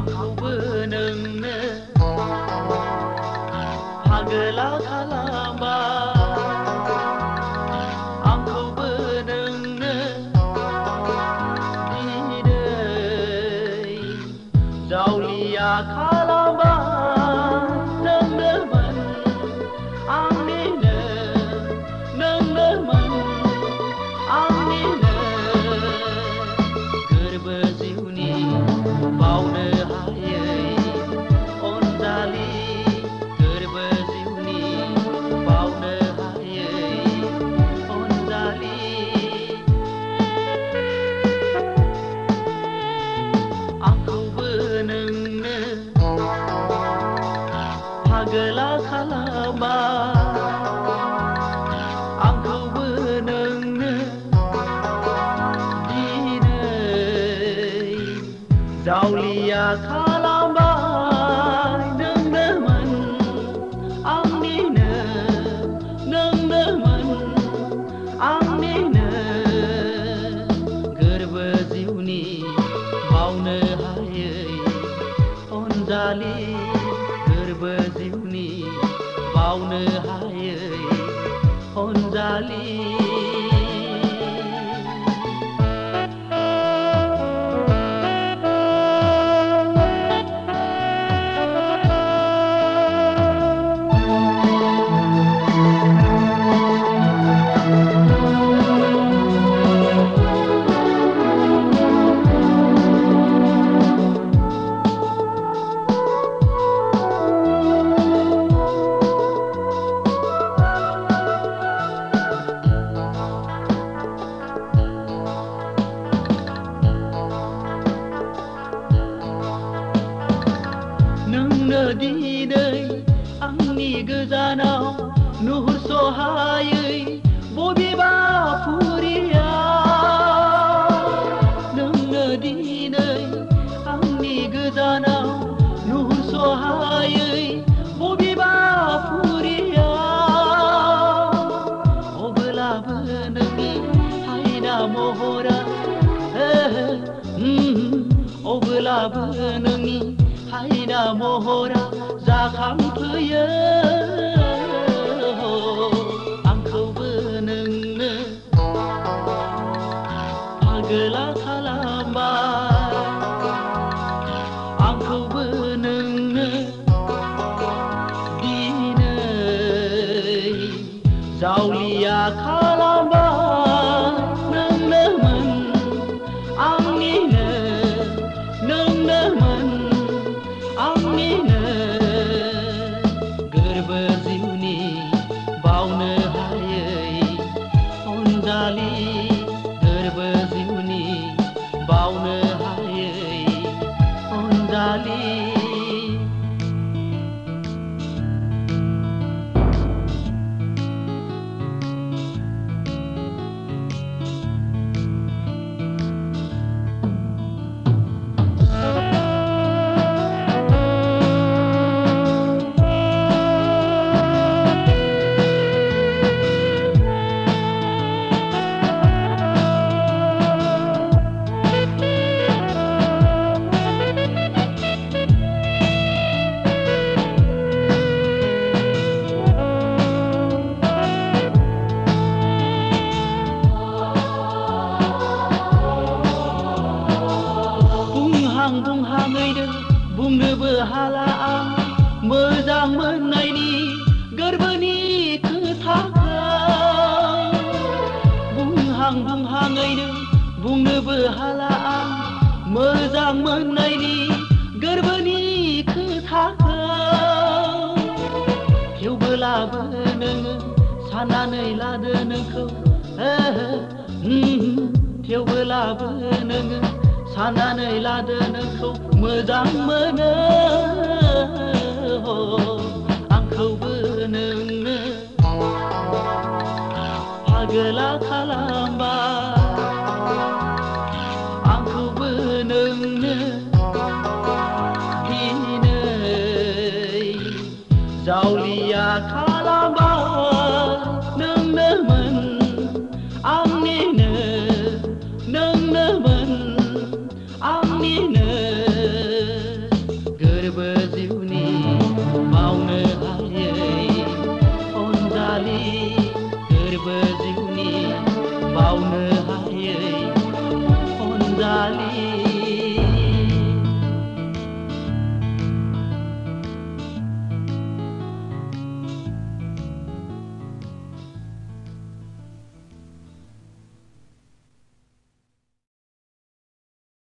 आंखौबो नोंनो पागला खालामबाय आंखौबो नोंनो दिनै जावलिया खालामबाय नोंनोमोन आंनिनो नोंनोमोन आंनिनो गोरबो जिउनि बावनो हायै अनजालि गोरबो जिउनि बावनो हायै अनजालि आंखौबो नोंनो पागला खालामबाय आंखौबो नोंनो दिनै जावलिया खालामबाय नोंनोमोन आंनिनो नोंनोमोन आंनिनो गोरबो जिउनि बावनो हायै अनजालि गोरबो जिउनि बावनो हायै अनजालि नोंनो दिनै आंनि गोजानाव नुहुरस हायै बबेबा फुरियाव नोंनो दिनै आंनि गोजानाव नुहुरस हायै बबेबा फुरियाव अब्लाबो नोंनि आयना महरा अब्लाबो नोंनि आयना महरा जाखांफैयो आंखौबो नोंनो पागला खालामबाय आंखौबो नोंनो दिनै जावलिया खालामबाय नोंनोमोन आंनिनो नोंनोमोन आंनिनो गोरबो जिउनि बावनो हायै अनजालि गोरबो जिउनि बावनो हायै अनजालि बुंहाङैनो बुंनोबो हाला आं मोजां मोननायनि गोरबोनि खोथाखौ बुंहाङैनो बुंनोबो हाला आं मोजां मोननायनि गोरबोनि खोथाखौ थेवबोलाबो नोङो साननानै लादो नोंखौ थेवबोलाबो नोङो साननानै लादो नोंखौ मोजां मोनो आंखौबो नोंनो पागला खालामबाय आंखौबो नोंनो दिनै जावलिया खालामबाय नोंनोमोन आंनिनो नोंनोमोन आंनिनो जालि